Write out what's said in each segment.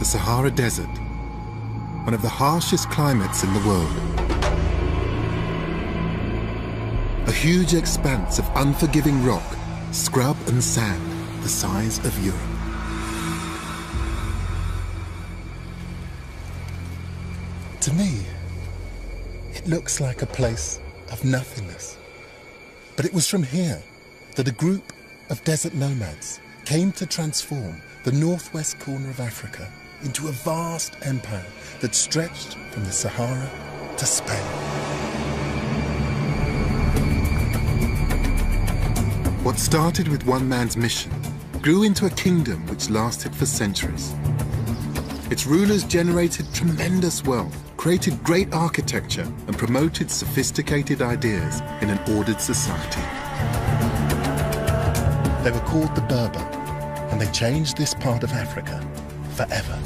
the Sahara Desert, one of the harshest climates in the world. A huge expanse of unforgiving rock, scrub and sand, the size of Europe. To me, it looks like a place of nothingness. But it was from here that a group of desert nomads came to transform the northwest corner of Africa into a vast empire that stretched from the Sahara to Spain. What started with one man's mission grew into a kingdom which lasted for centuries. Its rulers generated tremendous wealth, created great architecture, and promoted sophisticated ideas in an ordered society. They were called the Berber, and they changed this part of Africa forever.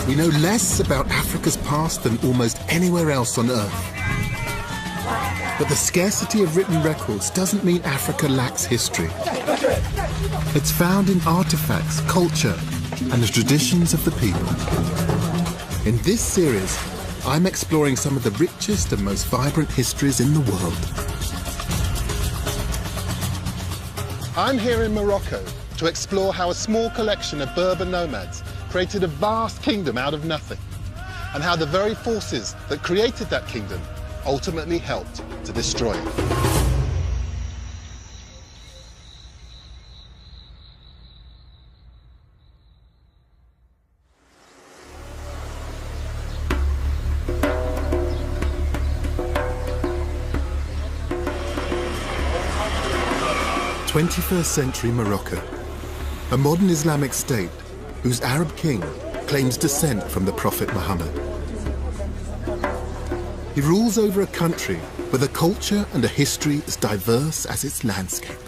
We know less about Africa's past than almost anywhere else on Earth. But the scarcity of written records doesn't mean Africa lacks history. It's found in artifacts, culture, and the traditions of the people. In this series, I'm exploring some of the richest and most vibrant histories in the world. I'm here in Morocco to explore how a small collection of Berber nomads created a vast kingdom out of nothing, and how the very forces that created that kingdom ultimately helped to destroy it. '21st century Morocco, a modern Islamic state whose Arab king claims descent from the Prophet Muhammad. He rules over a country with a culture and a history as diverse as its landscape.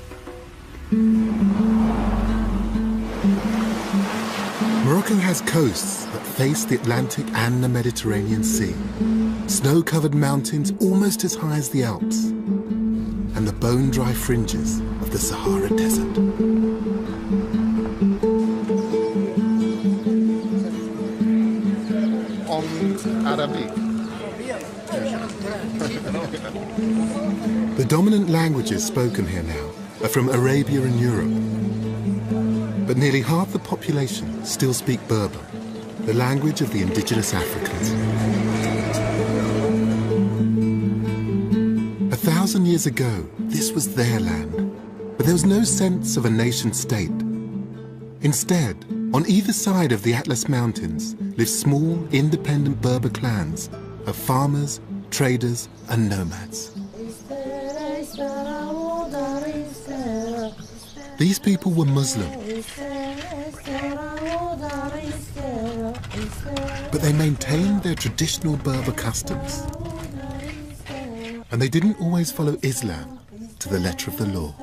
Morocco has coasts that face the Atlantic and the Mediterranean Sea, snow-covered mountains almost as high as the Alps, and the bone-dry fringes of the Sahara Desert. En Arabic. The dominant languages spoken here now are from Arabia and Europe. But nearly half the population still speak Berber, the language of the indigenous Africans. 1,000 years ago, this was their land, but there was no sense of a nation-state. Instead, on either side of the Atlas Mountains lived small, independent Berber clans of farmers, traders, and nomads. These people were Muslim, but they maintained their traditional Berber customs, and they didn't always follow Islam to the letter of the law.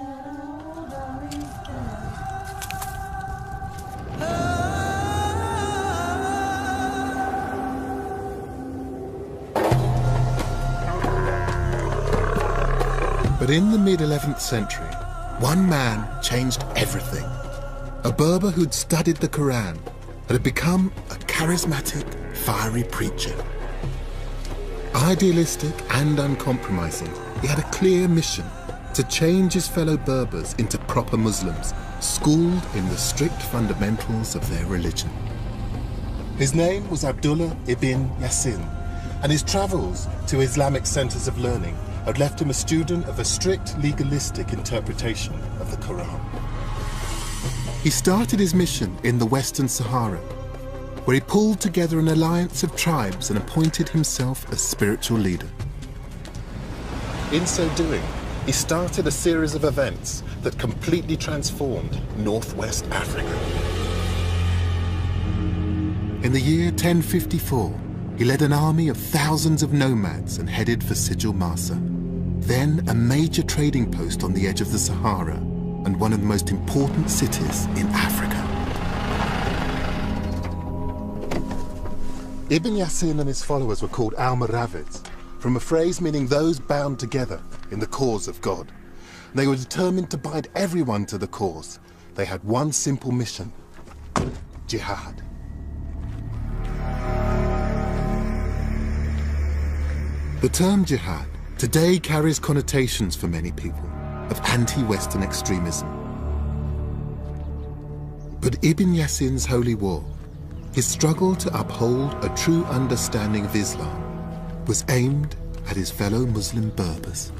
But in the mid-11th century, one man changed everything. A Berber who'd studied the Quran and had become a charismatic, fiery preacher. Idealistic and uncompromising, he had a clear mission to change his fellow Berbers into proper Muslims, schooled in the strict fundamentals of their religion. His name was Abdullah ibn Yassin, and his travels to Islamic centers of learning had left him a student of a strict legalistic interpretation of the Quran. He started his mission in the Western Sahara, where he pulled together an alliance of tribes and appointed himself as spiritual leader. In so doing, he started a series of events that completely transformed Northwest Africa. In the year 1054, he led an army of thousands of nomads and headed for Sijil Masa, then a major trading post on the edge of the Sahara and one of the most important cities in Africa. Ibn Yassin and his followers were called Almoravids, from a phrase meaning those bound together in the cause of God. They were determined to bind everyone to the cause. They had one simple mission: jihad. The term jihad today carries connotations for many people of anti-Western extremism. But Ibn Yassin's holy war, his struggle to uphold a true understanding of Islam, was aimed at his fellow Muslim Berbers.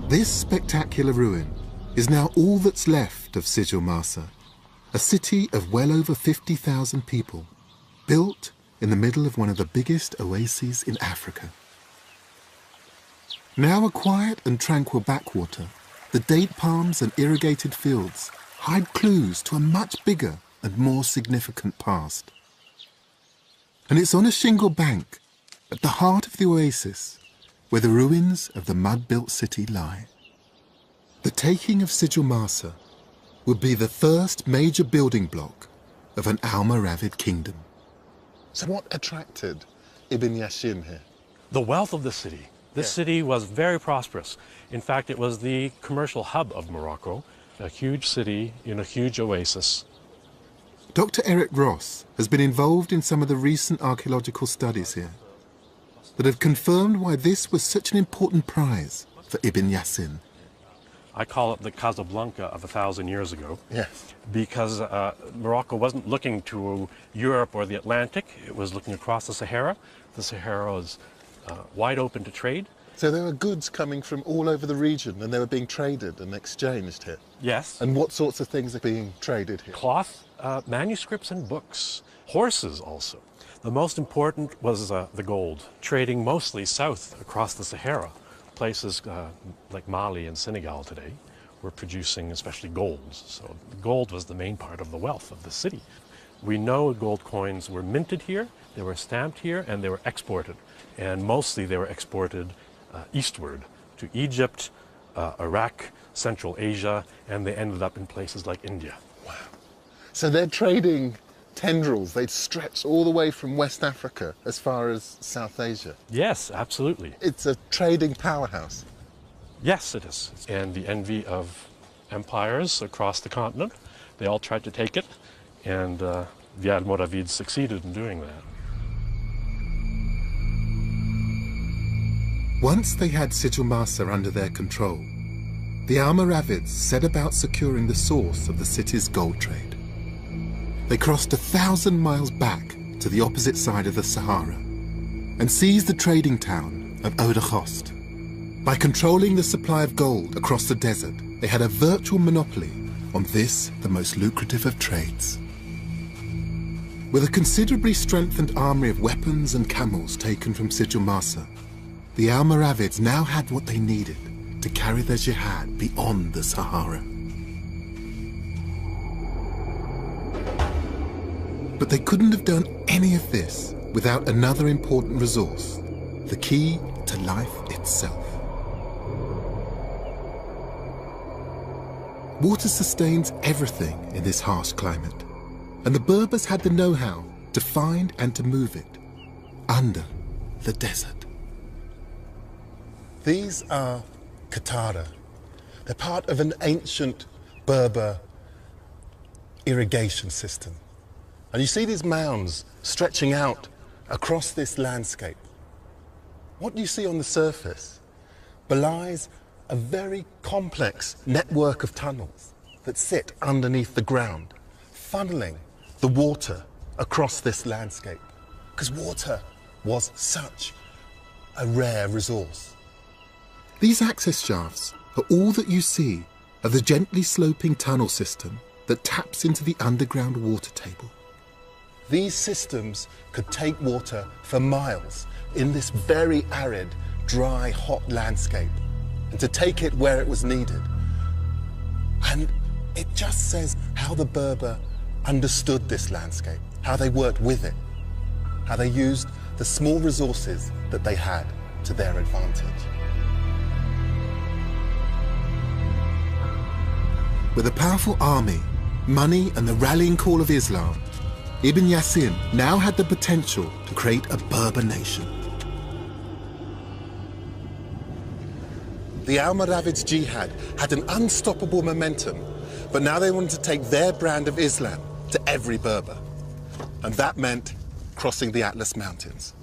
This spectacular ruin is now all that's left of Sijil Masa, a city of well over 50,000 people, built in the middle of one of the biggest oases in Africa. Now a quiet and tranquil backwater, the date palms and irrigated fields hide clues to a much bigger and more significant past. And it's on a shingle bank, at the heart of the oasis, where the ruins of the mud-built city lie. The taking of Sijil Masa would be the first major building block of an Almoravid kingdom. So what attracted Ibn Yassin here? The wealth of the city. This city was very prosperous. In fact, it was the commercial hub of Morocco, a huge city in a huge oasis. Dr. Eric Ross has been involved in some of the recent archaeological studies here that have confirmed why this was such an important prize for Ibn Yassin. I call it the Casablanca of 1,000 years ago. Yes. Because Morocco wasn't looking to Europe or the Atlantic, it was looking across the Sahara. The Sahara was wide open to trade. So there were goods coming from all over the region and they were being traded and exchanged here? Yes. And what sorts of things are being traded here? Cloth, manuscripts and books, horses also. The most important was the gold, trading mostly south across the Sahara. Places like Mali and Senegal today were producing especially golds. So gold was the main part of the wealth of the city. We know gold coins were minted here, they were stamped here, and they were exported. And mostly they were exported eastward to Egypt, Iraq, Central Asia, and they ended up in places like India. Wow. So they're trading tendrils, they'd stretch all the way from West Africa as far as South Asia. Yes, absolutely. It's a trading powerhouse. Yes, it is. And the envy of empires across the continent. They all tried to take it, and the Almoravids succeeded in doing that. Once they had Sijil Masa under their control, the Almoravids set about securing the source of the city's gold trade. They crossed 1,000 miles back to the opposite side of the Sahara and seized the trading town of Oudakhost. By controlling the supply of gold across the desert, they had a virtual monopoly on this, the most lucrative of trades. With a considerably strengthened army of weapons and camels taken from Sijil Masa, the Almoravids now had what they needed to carry their jihad beyond the Sahara. But they couldn't have done any of this without another important resource, the key to life itself. Water sustains everything in this harsh climate, and the Berbers had the know-how to find and to move it under the desert. These are Qattara. They're part of an ancient Berber irrigation system. And you see these mounds stretching out across this landscape. What you see on the surface belies a very complex network of tunnels that sit underneath the ground, funneling the water across this landscape. Because water was such a rare resource. These access shafts are all that you see of the gently sloping tunnel system that taps into the underground water table. These systems could take water for miles in this very arid, dry, hot landscape, and to take it where it was needed. And it just says how the Berber understood this landscape, how they worked with it, how they used the small resources that they had to their advantage. With a powerful army, money, and the rallying call of Islam, Ibn Yassin now had the potential to create a Berber nation. the Almoravids' jihad had an unstoppable momentum, but now they wanted to take their brand of Islam to every Berber. And that meant crossing the Atlas Mountains.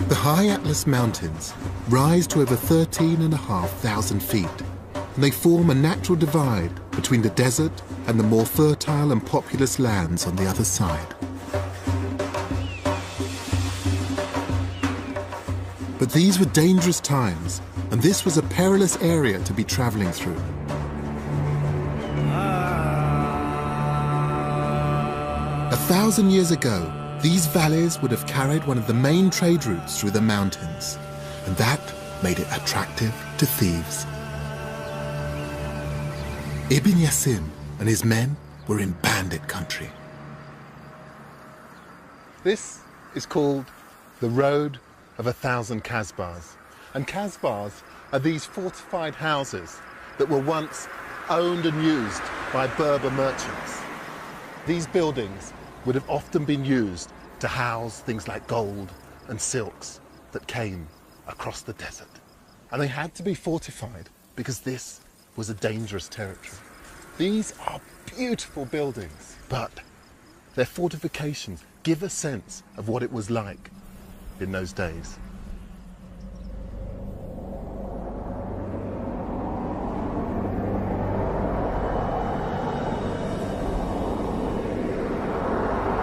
The high Atlas Mountains rise to over 13,500 feet, and they form a natural divide between the desert and the more fertile and populous lands on the other side. But these were dangerous times, and this was a perilous area to be traveling through. 1,000 years ago, these valleys would have carried one of the main trade routes through the mountains, and that made it attractive to thieves. Ibn Yassin and his men were in bandit country. This is called the Road of 1,000 Kasbahs. And Kasbahs are these fortified houses that were once owned and used by Berber merchants. These buildings would have often been used to house things like gold and silks that came across the desert. And they had to be fortified because this was a dangerous territory. These are beautiful buildings, but their fortifications give a sense of what it was like in those days.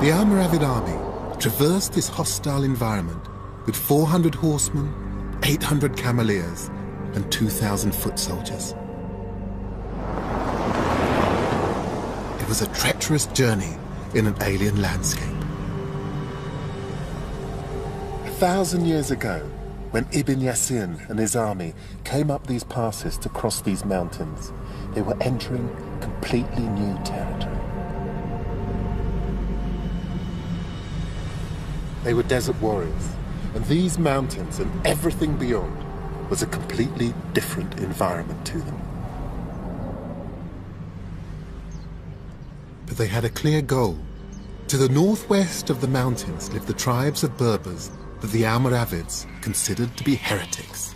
The Almoravid army traversed this hostile environment with 400 horsemen, 800 cameleers, and 2,000 foot soldiers. It was a treacherous journey in an alien landscape. 1,000 years ago, when Ibn Yassin and his army came up these passes to cross these mountains, they were entering completely new territory. They were desert warriors, and these mountains and everything beyond was a completely different environment to them. But they had a clear goal. To the northwest of the mountains lived the tribes of Berbers that the Almoravids considered to be heretics.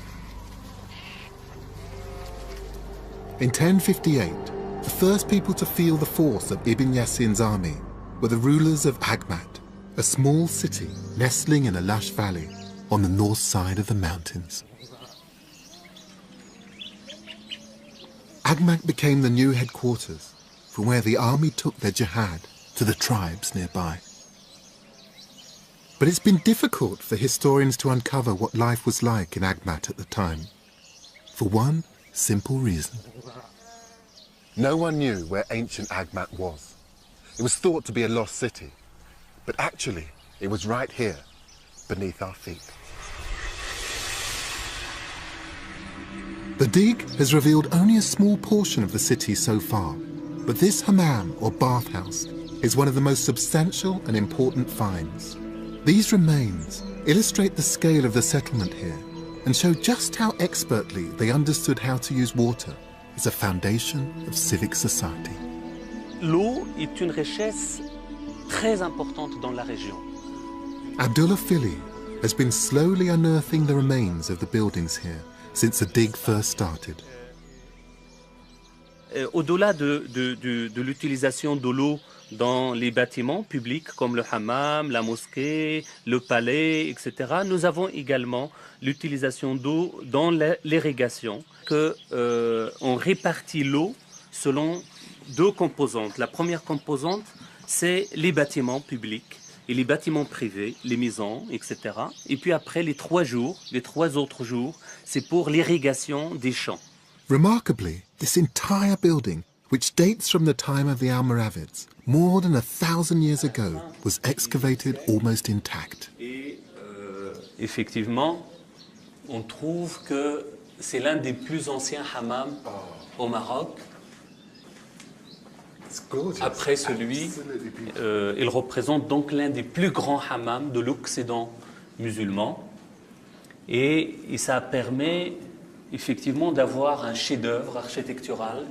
In 1058, the first people to feel the force of Ibn Yassin's army were the rulers of Agmat, a small city nestling in a lush valley on the north side of the mountains. Agmat became the new headquarters from where the army took their jihad to the tribes nearby. But it's been difficult for historians to uncover what life was like in Agmat at the time, for one simple reason. No one knew where ancient Agmat was. It was thought to be a lost city, but actually it was right here, beneath our feet. The dig has revealed only a small portion of the city so far, but this hammam, or bathhouse, is one of the most substantial and important finds. These remains illustrate the scale of the settlement here and show just how expertly they understood how to use water as a foundation of civic society. L'eau est une richesse très importante dans la région. Abdullah Fili has been slowly unearthing the remains of the buildings here since the dig first started. Au-delà de l'utilisation de l'eau dans les bâtiments publics comme le hammam, la mosquée, le palais, etc., nous avons également l'utilisation d'eau dans l'irrigation, on répartit l'eau selon deux composantes. La première composante, c'est les bâtiments publics et les bâtiments privés, les maisons, etc. Et puis après, les trois autres jours, c'est pour l'irrigation des champs. Remarkably, this entire building, which dates from the time of the Almoravids, more than 1,000 years ago, was excavated almost intact. Et effectivement, on trouve que c'est l'un des plus anciens hammams au Maroc. Après celui, il représente donc l'un des plus grands hammams de l'Occident musulman. Et ça permet effectivement d'avoir un chef-d'œuvre architectural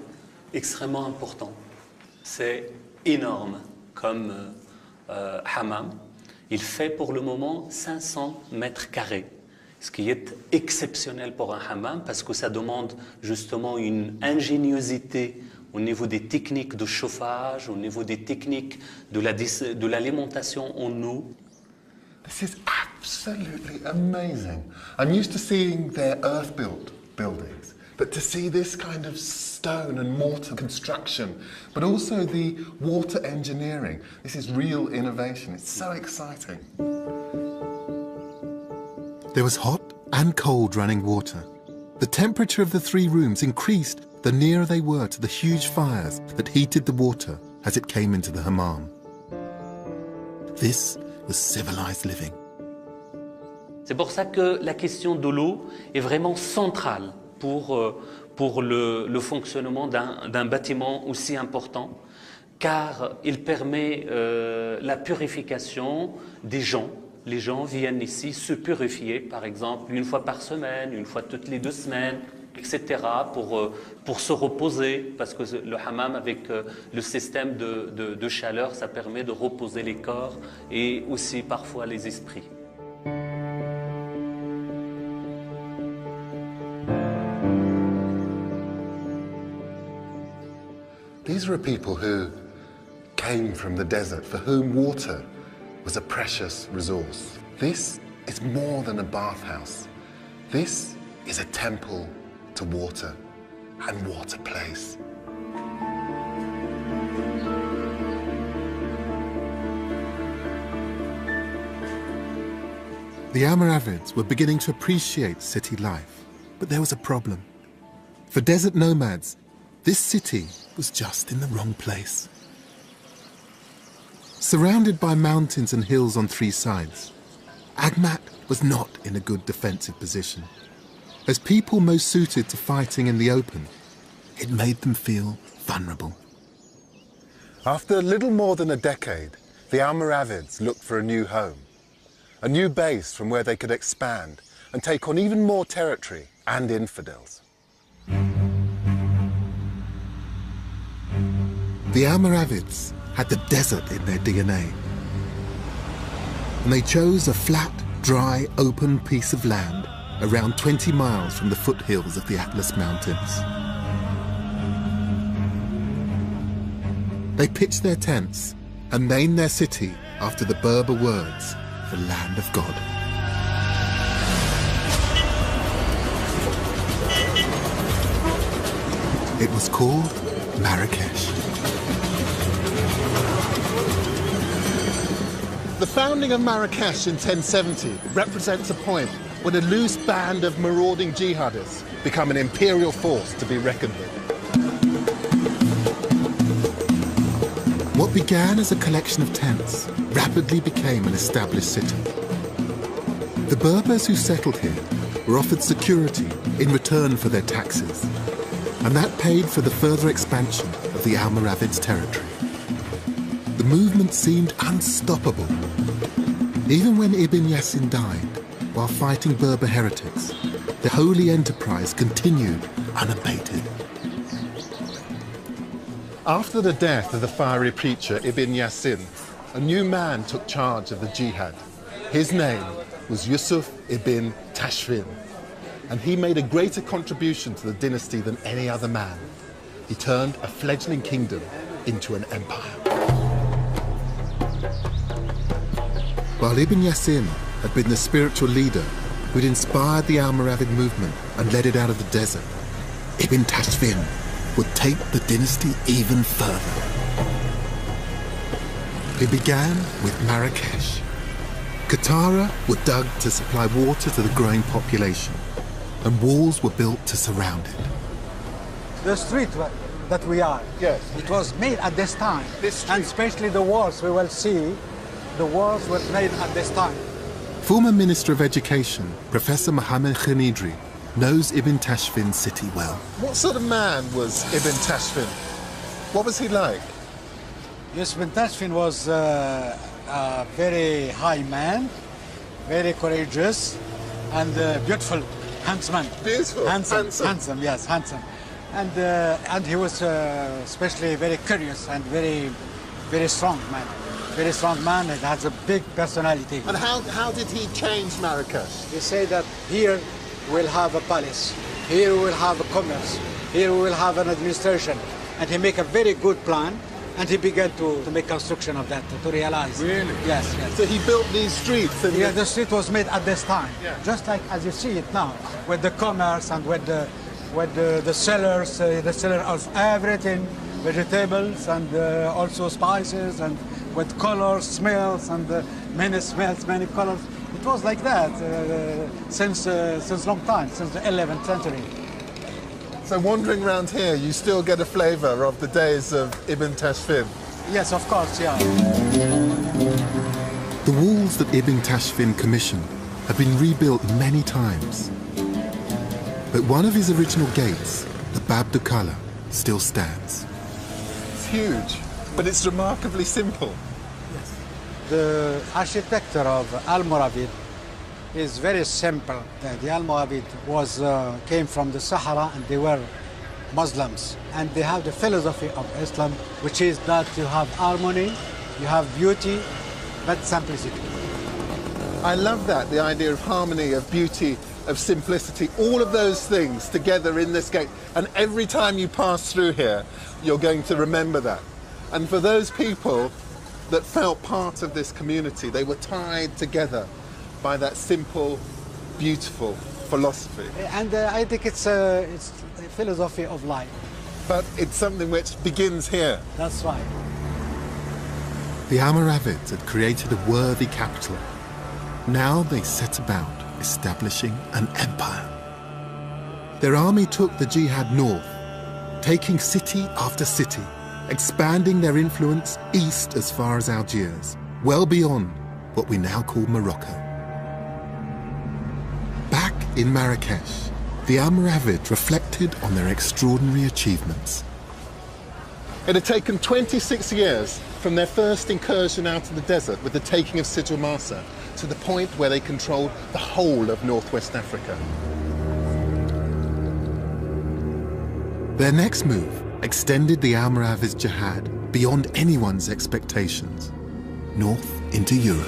extrêmement important. C'est énorme comme hammam. Il fait pour le moment 500 mètres carrés, ce qui est exceptionnel pour un hammam parce que ça demande justement une ingéniosité au niveau des techniques de chauffage, au niveau des techniques de l'alimentation en eau. This is absolutely amazing. I'm used to seeing their earth-built buildings, but to see this kind of stone and mortar construction, but also the water engineering, this is real innovation. It's so exciting. There was hot and cold running water. The temperature of the 3 rooms increased the nearer they were to the huge fires that heated the water as it came into the hammam. This was civilized living. C'est pour ça que la question de l'eau est vraiment centrale pour le fonctionnement d'un bâtiment aussi important, car il permet la purification des gens. Les gens viennent ici se purifier, par exemple, 1 fois par semaine, 1 fois toutes les 2 semaines, etc., pour se reposer, parce que le hammam, avec le système de chaleur, ça permet de reposer les corps et aussi parfois les esprits. These were people who came from the desert, for whom water was a precious resource. This is more than a bathhouse. This is a temple to water, and what a place. The Almoravids were beginning to appreciate city life, but there was a problem. For desert nomads, this city was just in the wrong place. Surrounded by mountains and hills on 3 sides, Agmat was not in a good defensive position. As people most suited to fighting in the open, it made them feel vulnerable. After little more than a decade, the Almoravids looked for a new home, a new base from where they could expand and take on even more territory and infidels. The Almoravids had the desert in their DNA, and they chose a flat, dry, open piece of land around 20 miles from the foothills of the Atlas Mountains. They pitched their tents and named their city after the Berber words, the land of God. It was called Marrakesh. The founding of Marrakesh in 1070 represents a point when a loose band of marauding jihadists become an imperial force to be reckoned with. What began as a collection of tents rapidly became an established city. The Berbers who settled here were offered security in return for their taxes, and that paid for the further expansion of the Almoravids' territory. The movement seemed unstoppable. Even when Ibn Yassin died, while fighting Berber heretics, the holy enterprise continued unabated. After the death of the fiery preacher Ibn Yassin, a new man took charge of the jihad. His name was Yusuf ibn Tashfin, and he made a greater contribution to the dynasty than any other man. He turned a fledgling kingdom into an empire. While Ibn Yassin had been the spiritual leader who'd inspired the Almoravid movement and led it out of the desert, Ibn Tashfin would take the dynasty even further. It began with Marrakesh. Katara were dug to supply water to the growing population, and walls were built to surround it. The street that we are, Yes. it was made at this time. This street. And especially the walls we will see, the walls were made at this time. Former Minister of Education, Professor Mohammed Khanidri, knows Ibn Tashfin's city well. What sort of man was Ibn Tashfin? What was he like? Yes, Ibn Tashfin was a very high man, very courageous, and beautiful, handsome man. Beautiful, handsome. Yes, handsome. And he was especially very curious and very strong man. very strong man and has a big personality. And how did he change Marrakesh? He said that here we'll have a palace, here we'll have a commerce, here we will have an administration. And he make a very good plan, and he began to make construction of that, to realize. Really? Yes, yes. So he built these streets? And yeah, the street was made at this time, yeah. Just like as you see it now, with the commerce and with the sellers, the seller of everything, vegetables and also spices, and with colors, smells, and many smells, many colors. It was like that since long time, since the 11th century. So wandering around here, you still get a flavour of the days of Ibn Tashfin? Yes, of course, yeah. The walls that Ibn Tashfin commissioned have been rebuilt many times. But one of his original gates, the Bab du Kala, still stands. It's huge, but it's remarkably simple. Yes. The architecture of Almoravid is very simple. The Almoravid came from the Sahara, and they were Muslims. And they have the philosophy of Islam, which is that you have harmony, you have beauty, but simplicity. I love that, the idea of harmony, of beauty, of simplicity, all of those things together in this gate. And every time you pass through here, you're going to remember that. And for those people that felt part of this community, they were tied together by that simple, beautiful philosophy. And I think it's a philosophy of life. But it's something which begins here. That's right. The Almoravids had created a worthy capital. Now they set about establishing an empire. Their army took the jihad north, taking city after city, expanding their influence east as far as Algiers, well beyond what we now call Morocco. Back in Marrakesh, the Almoravids reflected on their extraordinary achievements. It had taken 26 years from their first incursion out of the desert with the taking of Sidi Massa to the point where they controlled the whole of northwest Africa. Their next move extended the Almoravids' jihad beyond anyone's expectations, north into Europe.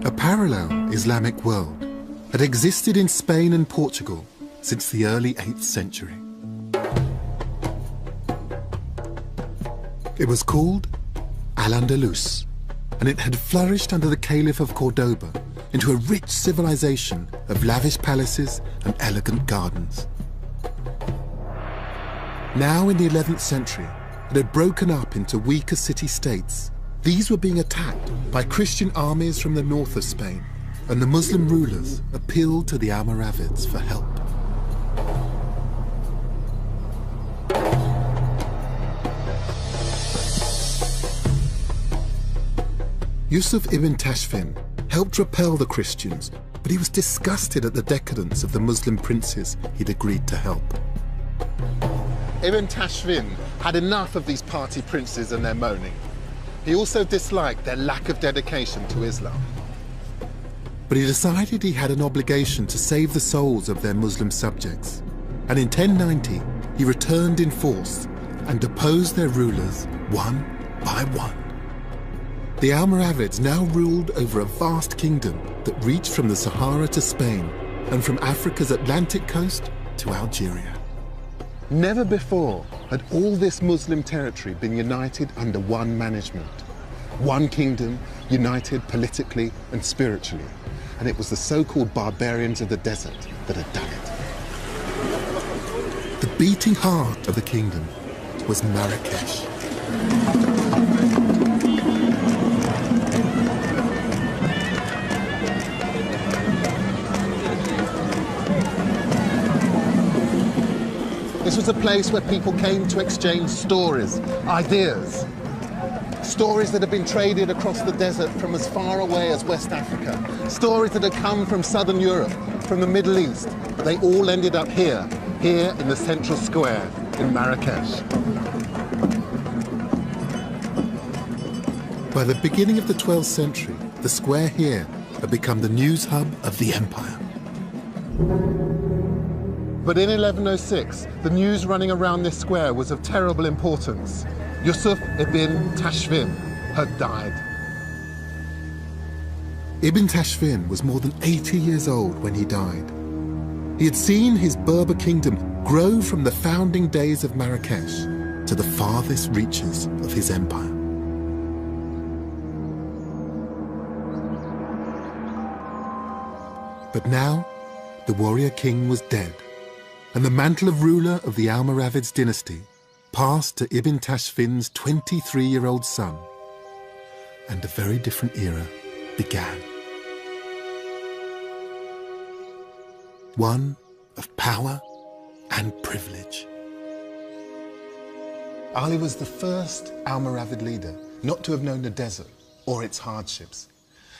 A parallel Islamic world had existed in Spain and Portugal since the early 8th century. It was called Al-Andalus, and it had flourished under the Caliph of Cordoba into a rich civilization of lavish palaces and elegant gardens. Now in the 11th century, it had broken up into weaker city-states. These were being attacked by Christian armies from the north of Spain, and the Muslim rulers appealed to the Almoravids for help. Yusuf ibn Tashfin helped repel the Christians, but he was disgusted at the decadence of the Muslim princes he'd agreed to help. Ibn Tashfin had enough of these party princes and their moaning. He also disliked their lack of dedication to Islam. But he decided he had an obligation to save the souls of their Muslim subjects. And in 1090, he returned in force and deposed their rulers one by one. The Almoravids now ruled over a vast kingdom that reached from the Sahara to Spain and from Africa's Atlantic coast to Algeria. Never before had all this Muslim territory been united under one management. One kingdom, united politically and spiritually. And it was the so-called barbarians of the desert that had done it. The beating heart of the kingdom was Marrakesh. This was a place where people came to exchange stories, ideas. Stories that had been traded across the desert from as far away as West Africa. Stories that had come from southern Europe, from the Middle East. They all ended up here in the central square in Marrakesh. By the beginning of the 12th century, the square here had become the news hub of the empire. But in 1106, the news running around this square was of terrible importance. Yusuf ibn Tashfin had died. Ibn Tashfin was more than 80 years old when he died. He had seen his Berber kingdom grow from the founding days of Marrakesh to the farthest reaches of his empire. But now, the warrior king was dead, and the mantle of ruler of the Almoravids dynasty passed to Ibn Tashfin's 23-year-old son, and a very different era began. One of power and privilege. Ali was the first Almoravid leader not to have known the desert or its hardships.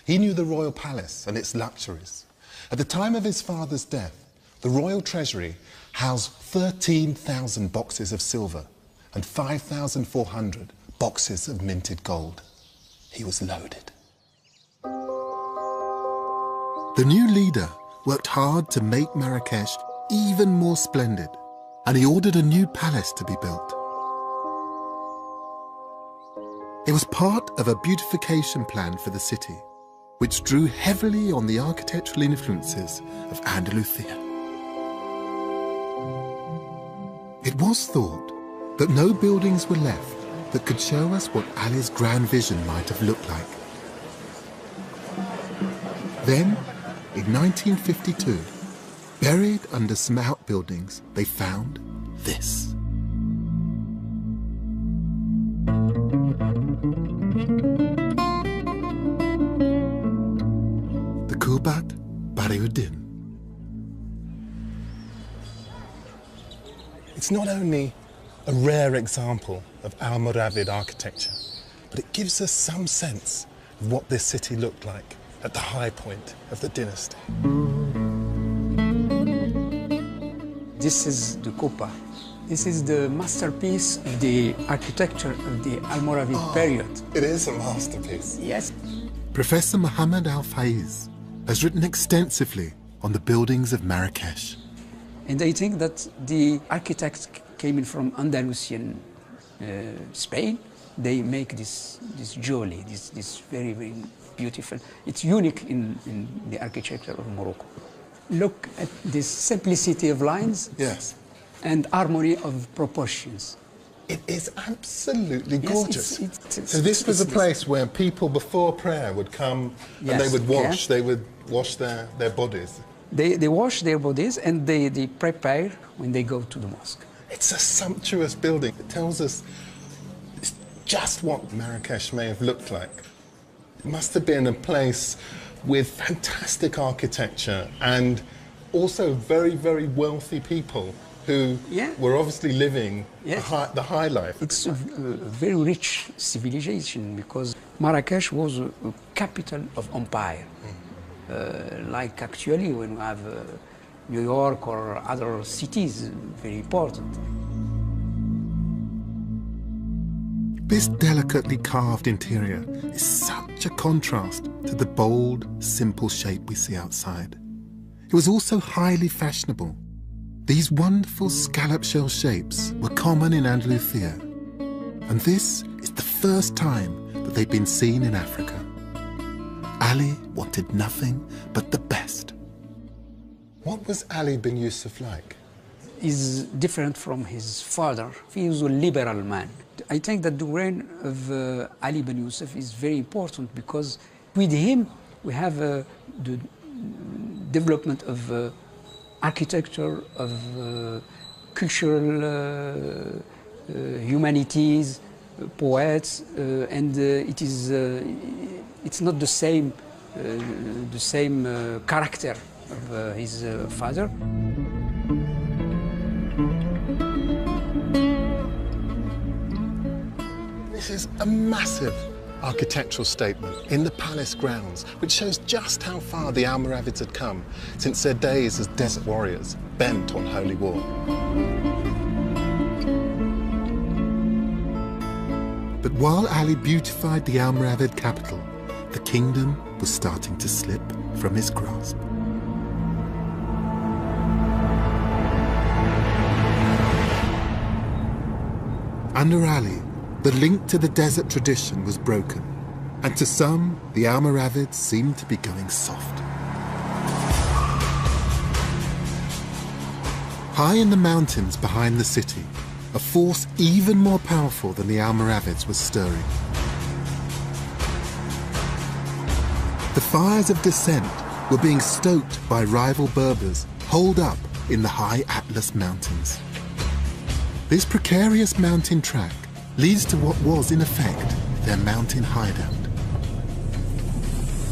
He knew the royal palace and its luxuries. At the time of his father's death, the royal treasury housed 13,000 boxes of silver and 5,400 boxes of minted gold. He was loaded. The new leader worked hard to make Marrakesh even more splendid, and he ordered a new palace to be built. It was part of a beautification plan for the city, which drew heavily on the architectural influences of Andalusia. It was thought that no buildings were left that could show us what Ali's grand vision might have looked like. Then, in 1952, buried under some outbuildings, they found this. The Kubat Bariuddin. It's not only a rare example of Almoravid architecture, but it gives us some sense of what this city looked like at the high point of the dynasty. This is the Kuba. This is the masterpiece of the architecture of the Almoravid period. It is a masterpiece. Yes. Professor Mohammed Al-Faiz has written extensively on the buildings of Marrakesh. And I think that the architects came in from Andalusian Spain. They make this jewelry, this very, very beautiful. It's unique in the architecture of Morocco. Look at this simplicity of lines. Yes. And harmony of proportions. It is absolutely gorgeous. Yes, so this was a place where people before prayer would come and they would wash. Yeah. They would wash their bodies. They wash their bodies and they prepare when they go to the mosque. It's a sumptuous building. It tells us just what Marrakesh may have looked like. It must have been a place with fantastic architecture and also very, very wealthy people who were obviously living the high life. It's a very rich civilization because Marrakesh was a capital of empire. Like actually when we have New York or other cities, very important. This delicately carved interior is such a contrast to the bold, simple shape we see outside. It was also highly fashionable. These wonderful scallop shell shapes were common in Andalusia, and this is the first time that they've been seen in Africa. Ali wanted nothing but the best. What was Ali bin Yusuf like? He's different from his father. He was a liberal man. I think that the reign of Ali bin Yusuf is very important because with him we have the development of architecture, of cultural humanities, poets, and it's not the same character of his father. This is a massive architectural statement in the palace grounds, which shows just how far the Almoravids had come since their days as desert warriors bent on holy war. But while Ali beautified the Almoravid capital, the kingdom was starting to slip from his grasp. under Ali, the link to the desert tradition was broken, and to some, the Almoravids seemed to be going soft. High in the mountains behind the city, a force even more powerful than the Almoravids was stirring. The fires of dissent were being stoked by rival Berbers holed up in the high Atlas Mountains. This precarious mountain track leads to what was, in effect, their mountain hideout.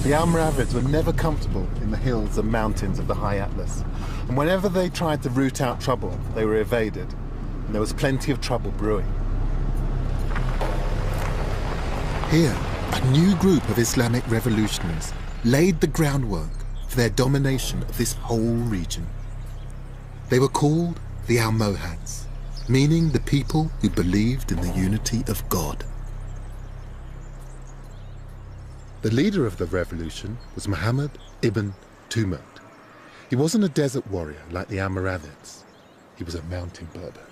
The Almoravids were never comfortable in the hills and mountains of the high Atlas, and whenever they tried to root out trouble, they were evaded, and there was plenty of trouble brewing. Here, a new group of Islamic revolutionaries laid the groundwork for their domination of this whole region. They were called the Almohads, meaning the people who believed in the unity of God. The leader of the revolution was Muhammad ibn Tumurt. He wasn't a desert warrior like the Almoravids. He was a mountain Berber.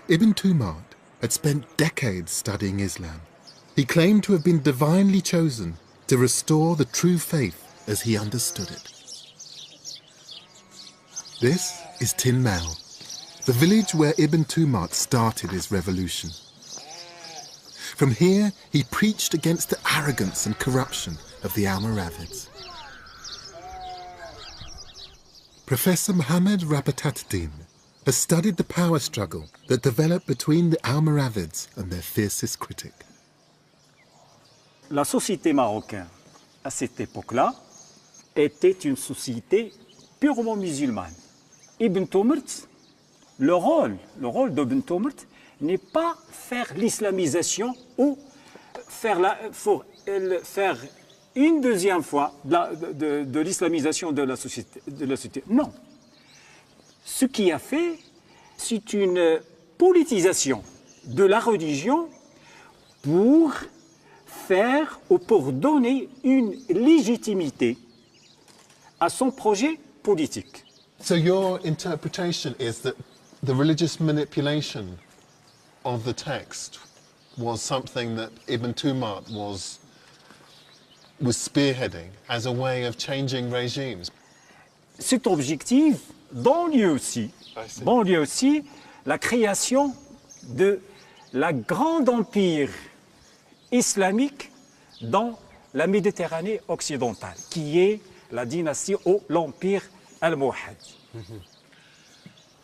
Ibn Tumurt had spent decades studying Islam. He claimed to have been divinely chosen to restore the true faith as he understood it. This is Tin Mel, the village where Ibn Tumurt started his revolution. From here, he preached against the arrogance and corruption of the Almoravids. Professor Mohammed Rabataddin has studied the power struggle that developed between the Almoravids and their fiercest critic. La société marocaine, à cette époque-là, était une société purement musulmane. Ibn Tumurt, le rôle d'Ibn Tumurt n'est pas faire l'islamisation ou faire une deuxième fois de l'islamisation de la société. Non. Ce qui a fait, c'est une politisation de la religion pour faire ou pour donner une légitimité à son projet politique. So your interpretation is that the religious manipulation of the text was something that Ibn Tumurt was spearheading as a way of changing regimes. Cet objectif donne aussi la création de la grande empire islamique dans la Méditerranée occidentale, qui est la dynastie ou l'empire almohad.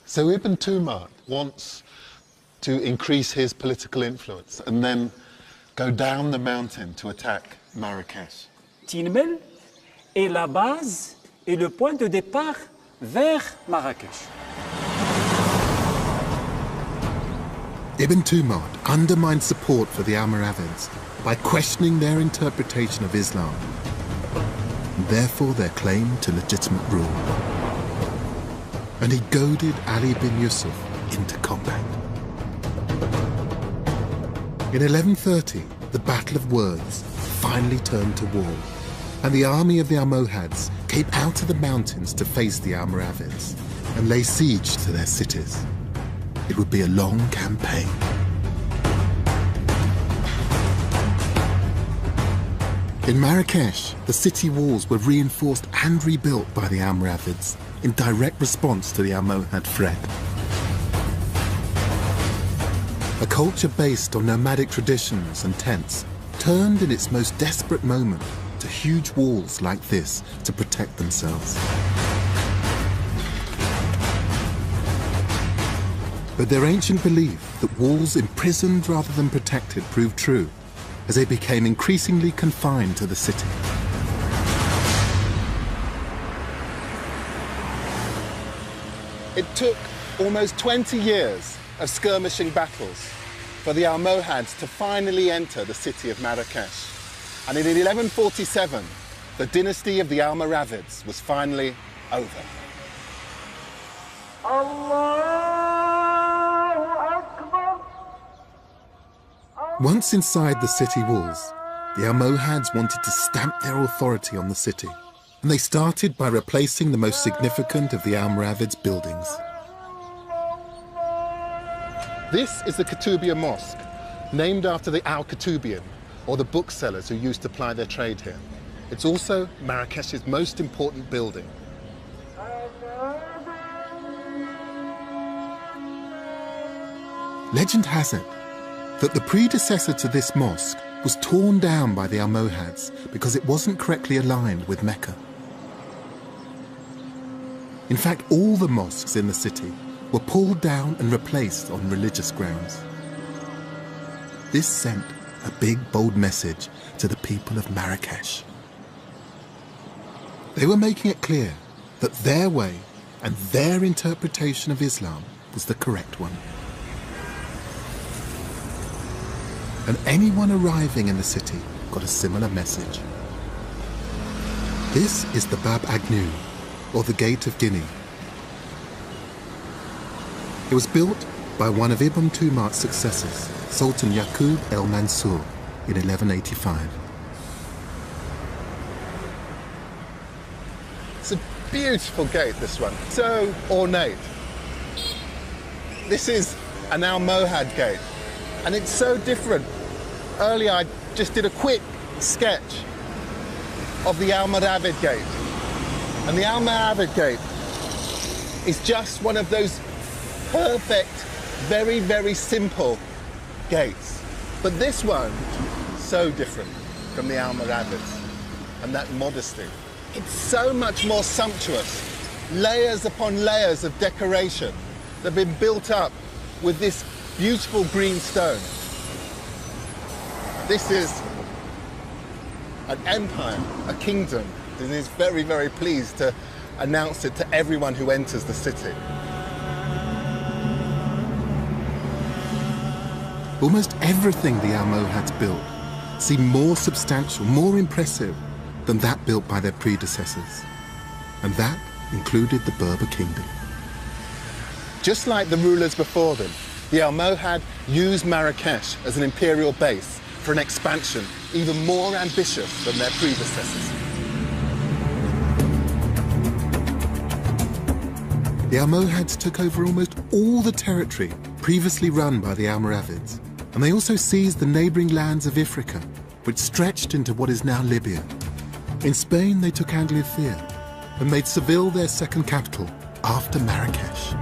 So Ibn Tumurt wants to increase his political influence and then go down the mountain to attack Marrakech. Tin Mel est la base et le point de départ vers Marrakech. Ibn Tumurt undermined support for the Almoravids by questioning their interpretation of Islam, and therefore their claim to legitimate rule. And he goaded Ali bin Yusuf into combat. In 1130, the Battle of Words finally turned to war, and the army of the Almohads came out of the mountains to face the Almoravids and lay siege to their cities. It would be a long campaign. In Marrakech, the city walls were reinforced and rebuilt by the Almoravids in direct response to the Almohad threat. A culture based on nomadic traditions and tents turned in its most desperate moment to huge walls like this to protect themselves. But their ancient belief that walls imprisoned rather than protected proved true as they became increasingly confined to the city. It took almost 20 years of skirmishing battles for the Almohads to finally enter the city of Marrakech. And in 1147, the dynasty of the Almoravids was finally over. Once inside the city walls, the Almohads wanted to stamp their authority on the city, and they started by replacing the most significant of the Almoravids' buildings. This is the Kutubiyya Mosque, named after the Al-Kutubiyin, or the booksellers who used to ply their trade here. It's also Marrakesh's most important building. Legend has it that the predecessor to this mosque was torn down by the Almohads because it wasn't correctly aligned with Mecca. In fact, all the mosques in the city were pulled down and replaced on religious grounds. This sent a big, bold message to the people of Marrakesh. They were making it clear that their way and their interpretation of Islam was the correct one. And anyone arriving in the city got a similar message. This is the Bab Agnew, or the Gate of Guinea. It was built by one of Ibn Tumar's successors, Sultan Yaqub el-Mansur, in 1185. It's a beautiful gate, this one, so ornate. This is an Almohad gate, and it's so different. Earlier I just did a quick sketch of the Almoravid gate. And the Almoravid gate is just one of those perfect, very, very simple gates. But this one, so different from the Almoravids, and that modesty. It's so much more sumptuous. Layers upon layers of decoration that have been built up with this beautiful green stone. This is an empire, a kingdom, and is very, very pleased to announce it to everyone who enters the city. Almost everything the Almohads built seemed more substantial, more impressive than that built by their predecessors. And that included the Berber kingdom. Just like the rulers before them, the Almohad used Marrakesh as an imperial base for an expansion even more ambitious than their predecessors. The Almohads took over almost all the territory previously run by the Almoravids, and they also seized the neighbouring lands of Ifriqiya, which stretched into what is now Libya. In Spain, they took Andalusia and made Seville their second capital after Marrakesh.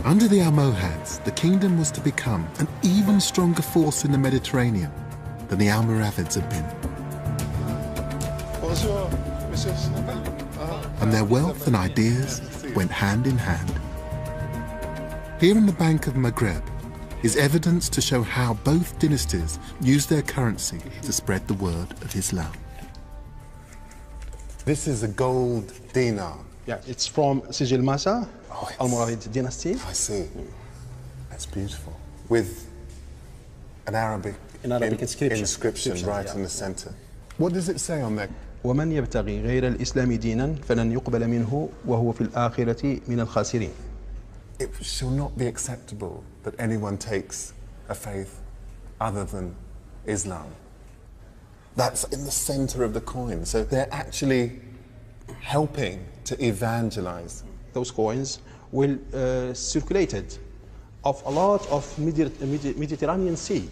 Under the Almohads, the kingdom was to become an even stronger force in the Mediterranean than the Almoravids had been. Bonjour, monsieur. And their wealth and ideas went hand in hand. Here in the Bank of Maghreb is evidence to show how both dynasties used their currency to spread the word of Islam. This is a gold dinar. Yeah, it's from Sijil Masa, Almoravid dynasty. I see. That's beautiful. With an Arabic inscription right in the center. What does it say on there? ومن يبتغي غير الإسلام دينا فلن يقبل منه وهو في الآخرة من الخاسرين. It shall not be acceptable that anyone takes a faith other than Islam. That's in the center of the coin. So they're actually helping to evangelize. Those coins will circulated of a lot of Mediterranean Sea.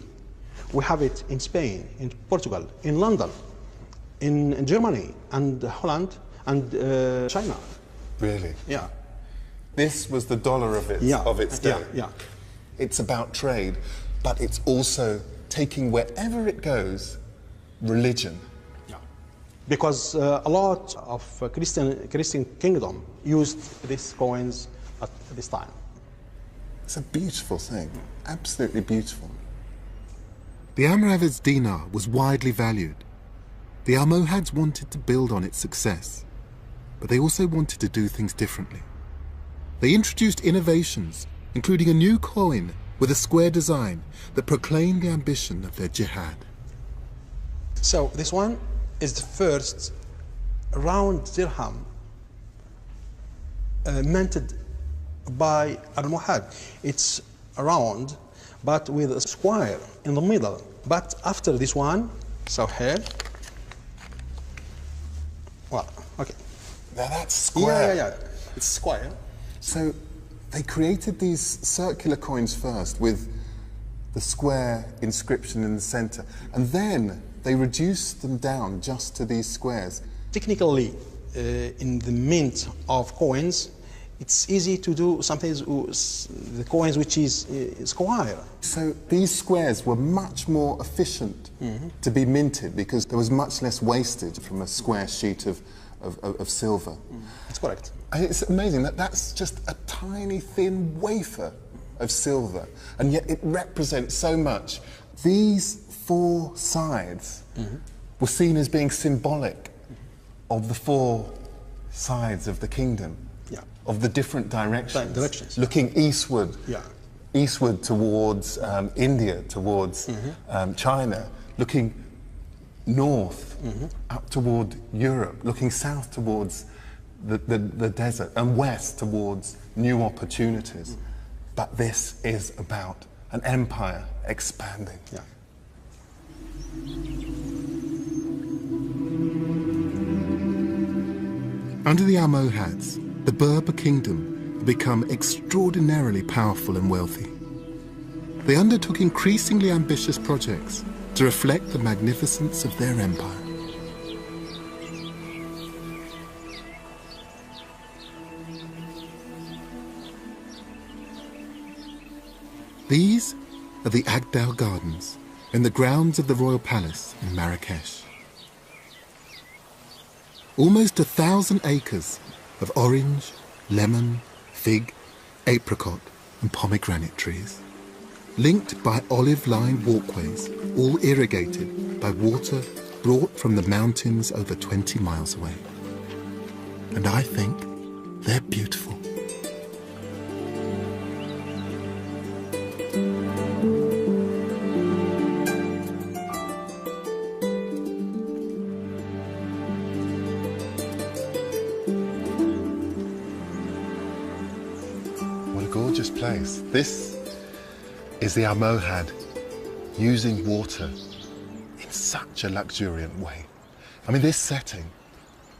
We have it in Spain, in Portugal, in London, in Germany, and Holland, and China. Really? Yeah. This was the dollar of its day. Yeah. It's about trade, but it's also taking wherever it goes, religion. Yeah. Because a lot of Christian kingdom used these coins at this time. It's a beautiful thing, absolutely beautiful. The Almoravids' dinar was widely valued. The Almohads wanted to build on its success, but they also wanted to do things differently. They introduced innovations, including a new coin with a square design that proclaimed the ambition of their jihad. So this one is the first round dirham minted by Almohad. It's round, but with a square in the middle. But after this one, so here, well, okay. Now that's square. Yeah. It's square. So they created these circular coins first with the square inscription in the center, and then they reduced them down just to these squares. Technically, in the mint of coins, it's easy to do sometimes the coins which is square. So these squares were much more efficient to be minted because there was much less wastage from a square sheet of silver. That's correct. And it's amazing that that's just a tiny thin wafer of silver, and yet it represents so much. These four sides were seen as being symbolic of the four sides of the kingdom. Yeah. Of the different directions. Directions. Looking eastward. Yeah. Eastward towards India, towards China. Looking north up toward Europe. Looking south towards the desert. And west towards new opportunities. But this is about an empire expanding. Yeah. Under the Almohads, the Berber kingdom had become extraordinarily powerful and wealthy. They undertook increasingly ambitious projects to reflect the magnificence of their empire. These are the Agdal Gardens in the grounds of the royal palace in Marrakesh. Almost 1,000 acres of orange, lemon, fig, apricot and pomegranate trees, linked by olive-lined walkways, all irrigated by water brought from the mountains over 20 miles away. And I think they're beautiful. Gorgeous place. This is the Almohad using water in such a luxuriant way. I mean, this setting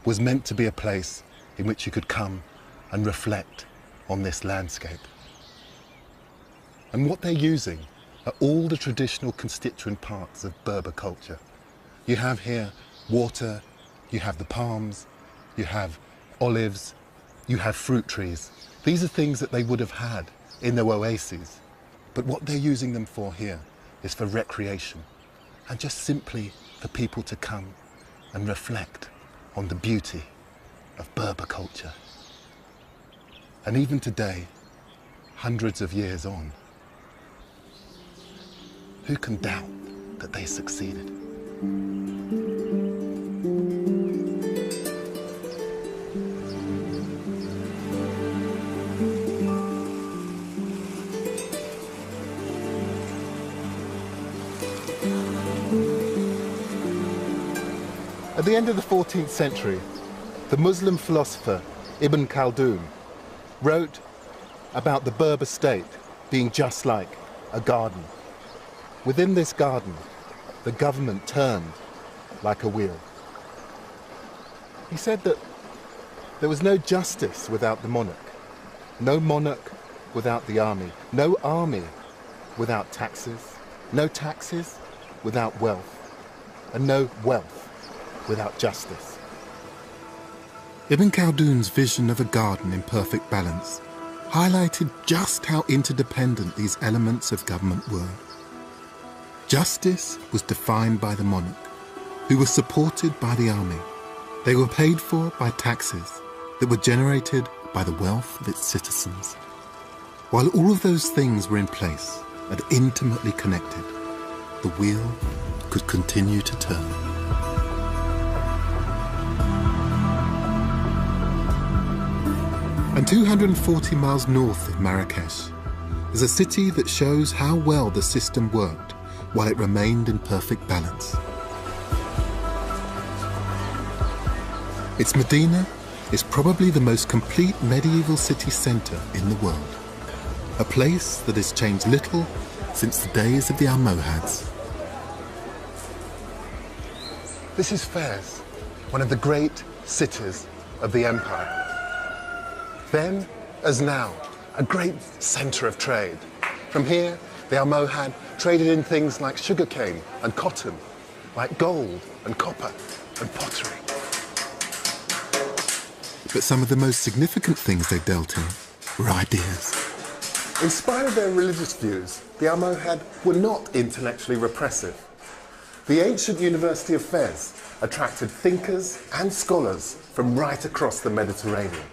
was meant to be a place in which you could come and reflect on this landscape. And what they're using are all the traditional constituent parts of Berber culture. You have here water, you have the palms, you have olives, you have fruit trees. These are things that they would have had in their oases. But what they're using them for here is for recreation and just simply for people to come and reflect on the beauty of Berber culture. And even today, hundreds of years on, who can doubt that they succeeded? At the end of the 14th century, the Muslim philosopher Ibn Khaldun wrote about the Berber state being just like a garden. Within this garden, the government turned like a wheel. He said that there was no justice without the monarch, no monarch without the army, no army without taxes, no taxes without wealth, and no wealth without justice. Ibn Khaldun's vision of a garden in perfect balance highlighted just how interdependent these elements of government were. Justice was defined by the monarch, who was supported by the army. They were paid for by taxes that were generated by the wealth of its citizens. While all of those things were in place and intimately connected, the wheel could continue to turn. And 240 miles north of Marrakesh is a city that shows how well the system worked while it remained in perfect balance. Its Medina is probably the most complete medieval city centre in the world, a place that has changed little since the days of the Almohads. This is Fez, one of the great cities of the empire. Then as now, a great centre of trade. From here, the Almohad traded in things like sugarcane and cotton, like gold and copper and pottery. But some of the most significant things they dealt in were ideas. In spite of their religious views, the Almohad were not intellectually repressive. The ancient University of Fez attracted thinkers and scholars from right across the Mediterranean.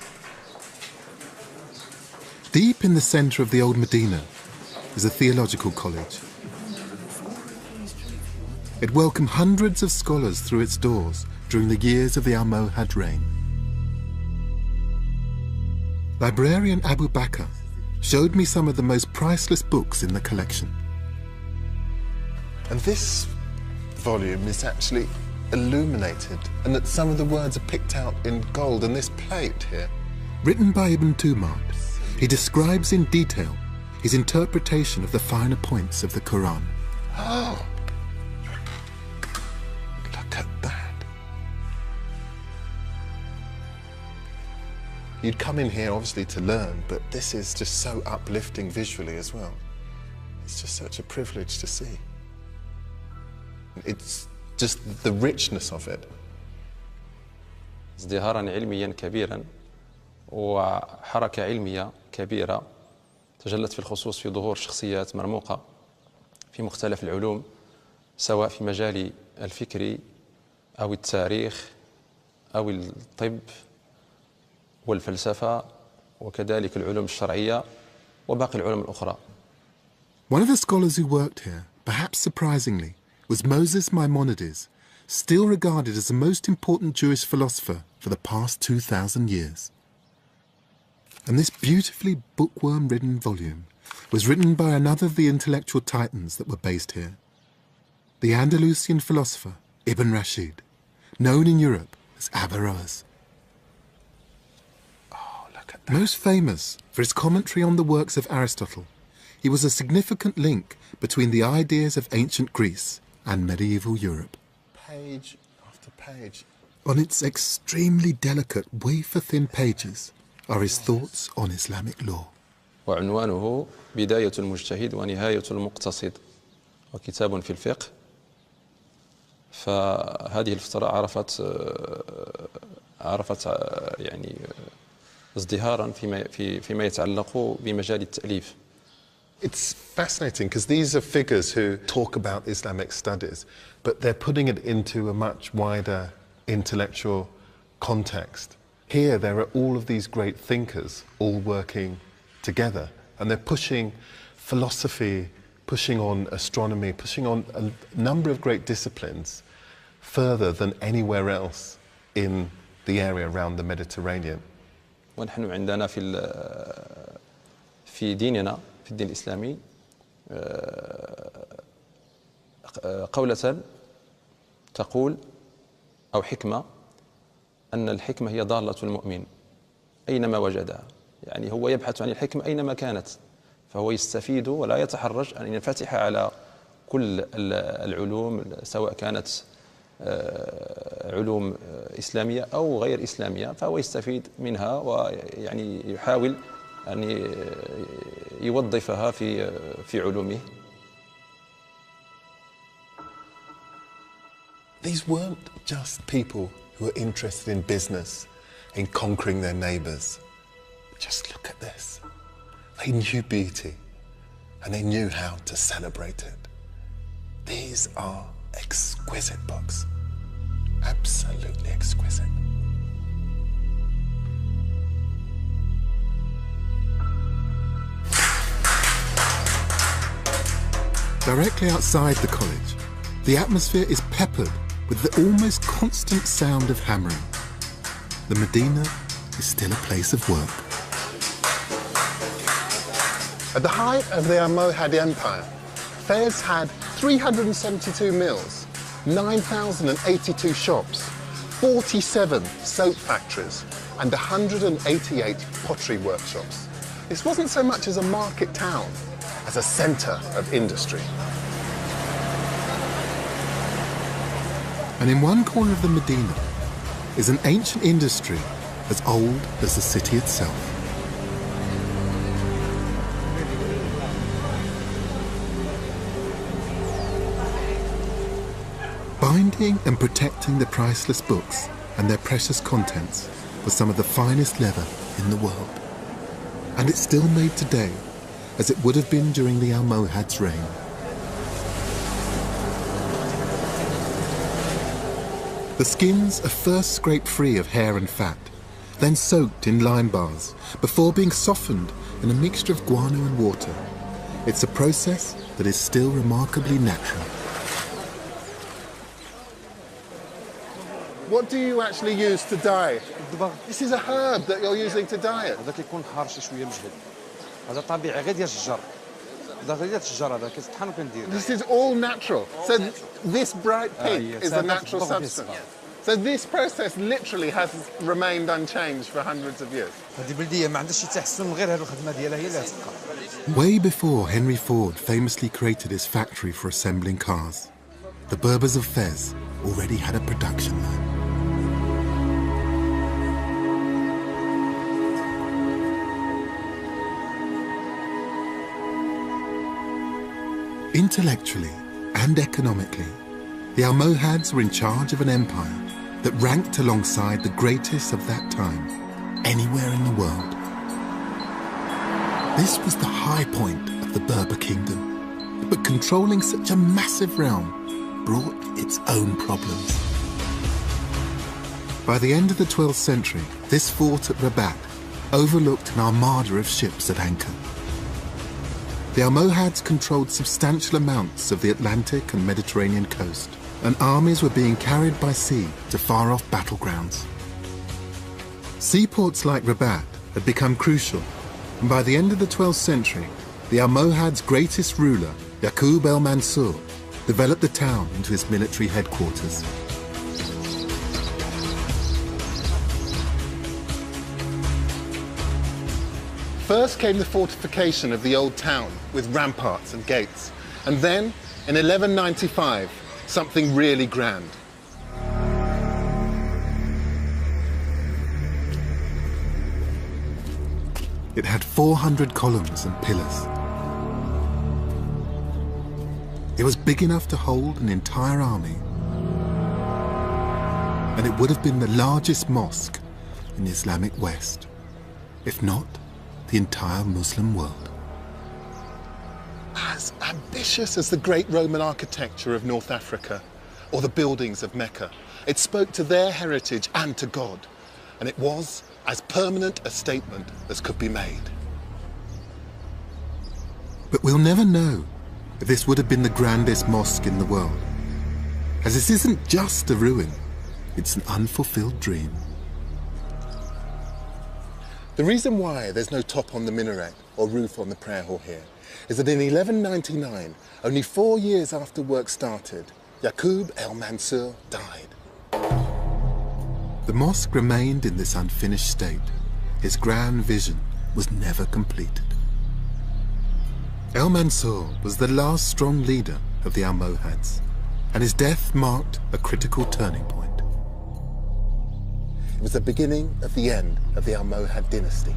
Deep in the centre of the old Medina is a theological college. It welcomed hundreds of scholars through its doors during the years of the Almohad reign. Librarian Abu Bakr showed me some of the most priceless books in the collection. And this volume is actually illuminated, and that some of the words are picked out in gold, and this plate here. Written by Ibn Tumar, he describes in detail his interpretation of the finer points of the Quran. Oh! Look at that. You'd come in here obviously to learn, but this is just so uplifting visually as well. It's just such a privilege to see. It's just the richness of it. ازدهارا علميا كبيرا وحركة علمية كبيرة تجلت في الخصوص في ظهور شخصيات مرموقة في مختلف العلوم، سواء في مجال الفكر أو التاريخ أو الطب والفلسفة وكذلك العلوم الشرعية وباقي العلوم الأخرى. One of the scholars who worked here, perhaps surprisingly, was Moses Maimonides, still regarded as the most important Jewish philosopher for the past 2,000 years. And this beautifully bookworm-ridden volume was written by another of the intellectual titans that were based here, the Andalusian philosopher Ibn Rashid, known in Europe as Averroes. Oh, look at that. Most famous for his commentary on the works of Aristotle, he was a significant link between the ideas of ancient Greece and medieval Europe. Page after page. On its extremely delicate, wafer-thin pages are his thoughts on Islamic law. وعنوانه بداية المجتهد ونهاية المقتصد، وكتاب في الفقه. فهذه الفترة عرفت يعني ازدهارا فيما يتعلق بمجال التأليف. It's fascinating because these are figures who talk about Islamic studies, but they're putting it into a much wider intellectual context. Here there are all of these great thinkers all working together, and they're pushing philosophy, pushing on astronomy, pushing on a number of great disciplines further than anywhere else in the area around the Mediterranean. ونحن عندنا في ديننا في الدين الإسلامي قولة تقول أو حكمة أن الحكمة هي ضالة المؤمن أينما وجدها، يعني هو يبحث عن الحكمة أينما كانت، فهو يستفيد ولا يتحرج أن ينفتح على كل العلوم سواء كانت علوم إسلامية أو غير إسلامية، فهو يستفيد منها ويعني يحاول أن يوظفها في علومه. These weren't just people who were interested in business, in conquering their neighbours. Just look at this. They knew beauty and they knew how to celebrate it. These are exquisite books. Absolutely exquisite. Directly outside the college, the atmosphere is peppered with the almost constant sound of hammering. The Medina is still a place of work. At the height of the Almohad Empire, Fez had 372 mills, 9,082 shops, 47 soap factories, and 188 pottery workshops. This wasn't so much as a market town as a centre of industry. And in one corner of the Medina is an ancient industry as old as the city itself. Hiding and protecting the priceless books and their precious contents was some of the finest leather in the world. And it's still made today, as it would have been during the Almohad's reign. The skins are first scraped free of hair and fat, then soaked in lime bars, before being softened in a mixture of guano and water. It's a process that is still remarkably natural. What do you actually use to dye? This is a herb that you're using to dye it. هذا كيكون حارش شويه مجهد. هذا طبيعي غير ديال الشجر. هذا غير ديال الشجر هذا كيطحن وكندير. This is all natural. So this bright pink is a natural substance. So this process literally has remained unchanged for hundreds of years. هذه بلديه ما عندهاش شي تحسن غير هذه الخدمه ديالها هي اللي تبقى. Way before Henry Ford famously created his factory for assembling cars, the Berbers of Fez already had a production line. Intellectually and economically, the Almohads were in charge of an empire that ranked alongside the greatest of that time, anywhere in the world. This was the high point of the Berber kingdom, but controlling such a massive realm brought its own problems. By the end of the 12th century, this fort at Rabat overlooked an armada of ships at anchor. The Almohads controlled substantial amounts of the Atlantic and Mediterranean coast, and armies were being carried by sea to far-off battlegrounds. Seaports like Rabat had become crucial, and by the end of the 12th century, the Almohads' greatest ruler, Yaqub el-Mansur, developed the town into his military headquarters. First came the fortification of the old town with ramparts and gates. And then, in 1195, something really grand. It had 400 columns and pillars. It was big enough to hold an entire army. And it would have been the largest mosque in the Islamic West, if not the entire Muslim world. As ambitious as the great Roman architecture of North Africa or the buildings of Mecca, it spoke to their heritage and to God, and it was as permanent a statement as could be made. But we'll never know if this would have been the grandest mosque in the world, as this isn't just a ruin, it's an unfulfilled dream. The reason why there's no top on the minaret or roof on the prayer hall here is that in 1199, only 4 years after work started, Yaqub el-Mansur died. The mosque remained in this unfinished state. His grand vision was never completed. El-Mansur was the last strong leader of the Almohads, and his death marked a critical turning point. It was the beginning of the end of the Almohad dynasty.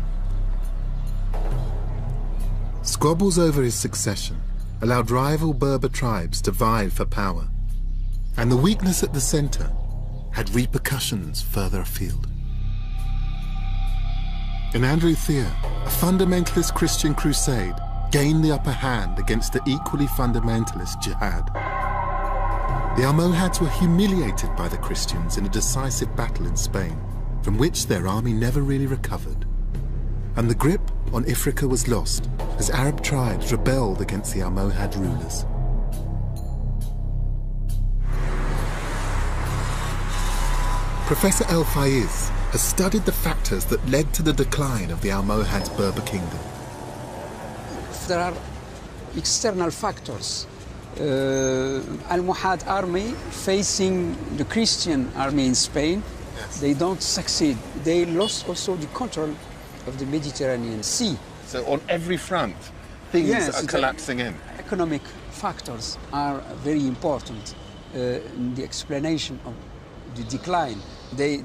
Squabbles over his succession allowed rival Berber tribes to vie for power, and the weakness at the center had repercussions further afield. In Andalusia, a fundamentalist Christian crusade gained the upper hand against the equally fundamentalist jihad. The Almohads were humiliated by the Christians in a decisive battle in Spain, from which their army never really recovered. And the grip on Ifriqa was lost as Arab tribes rebelled against the Almohad rulers. Professor El Faiz has studied the factors that led to the decline of the Almohad's Berber kingdom. There are external factors. Almohad army facing the Christian army in Spain, they don't succeed. They lost also the control of the Mediterranean Sea. So on every front, things are collapsing in. Economic factors are very important in the explanation of the decline. They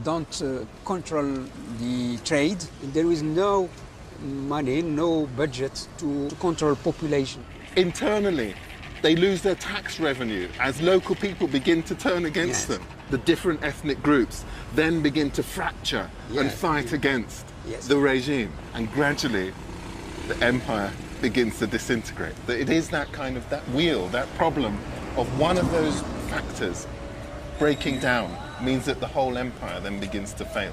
don't control the trade. There is no money, no budget to control population. Internally, They lose their tax revenue as local people begin to turn against them. The different ethnic groups then begin to fracture and fight against the regime. And gradually, the empire begins to disintegrate. It is that kind of, that wheel, that problem of one of those factors breaking down means that the whole empire then begins to fail.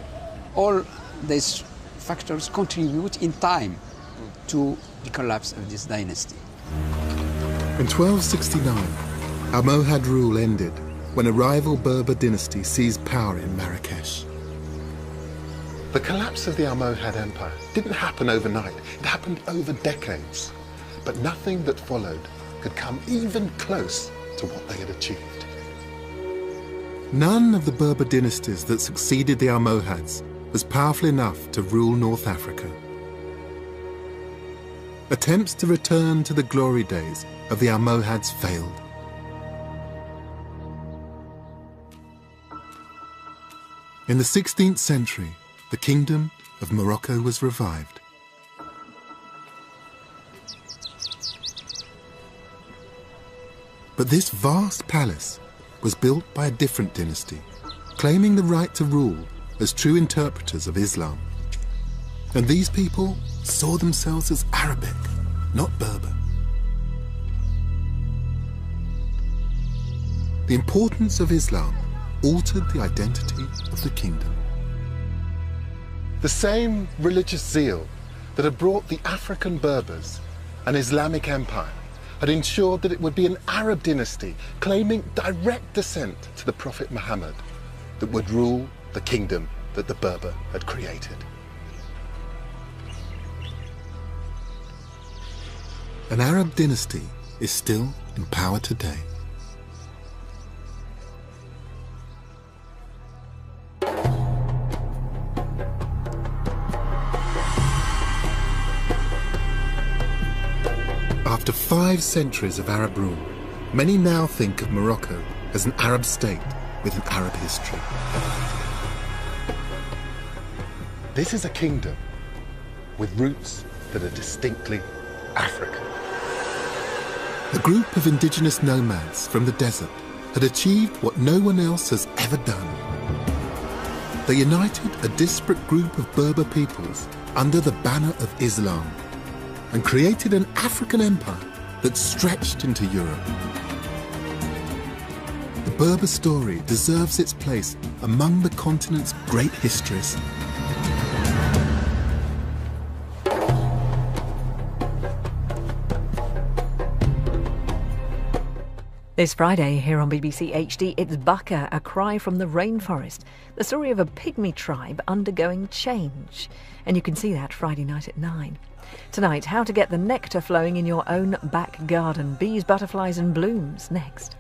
All these factors contribute in time to the collapse of this dynasty. In 1269, Almohad rule ended when a rival Berber dynasty seized power in Marrakesh. The collapse of the Almohad Empire didn't happen overnight. It happened over decades. But nothing that followed could come even close to what they had achieved. None of the Berber dynasties that succeeded the Almohads was powerful enough to rule North Africa. Attempts to return to the glory days of the Almohads failed. In the 16th century, the Kingdom of Morocco was revived. But this vast palace was built by a different dynasty, claiming the right to rule as true interpreters of Islam. And these people saw themselves as Arabic, not Berber. The importance of Islam altered the identity of the kingdom. The same religious zeal that had brought the African Berbers an Islamic empire had ensured that it would be an Arab dynasty claiming direct descent to the Prophet Muhammad that would rule the kingdom that the Berber had created. An Arab dynasty is still in power today. After 5 centuries of Arab rule, many now think of Morocco as an Arab state with an Arab history. This is a kingdom with roots that are distinctly African. A group of indigenous nomads from the desert had achieved what no one else has ever done. They united a disparate group of Berber peoples under the banner of Islam and created an African empire that stretched into Europe. The Berber story deserves its place among the continent's great histories. This Friday here on BBC HD, it's Baka, a cry from the rainforest, the story of a pygmy tribe undergoing change. And you can see that Friday night at 9. Tonight, how to get the nectar flowing in your own back garden. Bees, butterflies and blooms, next.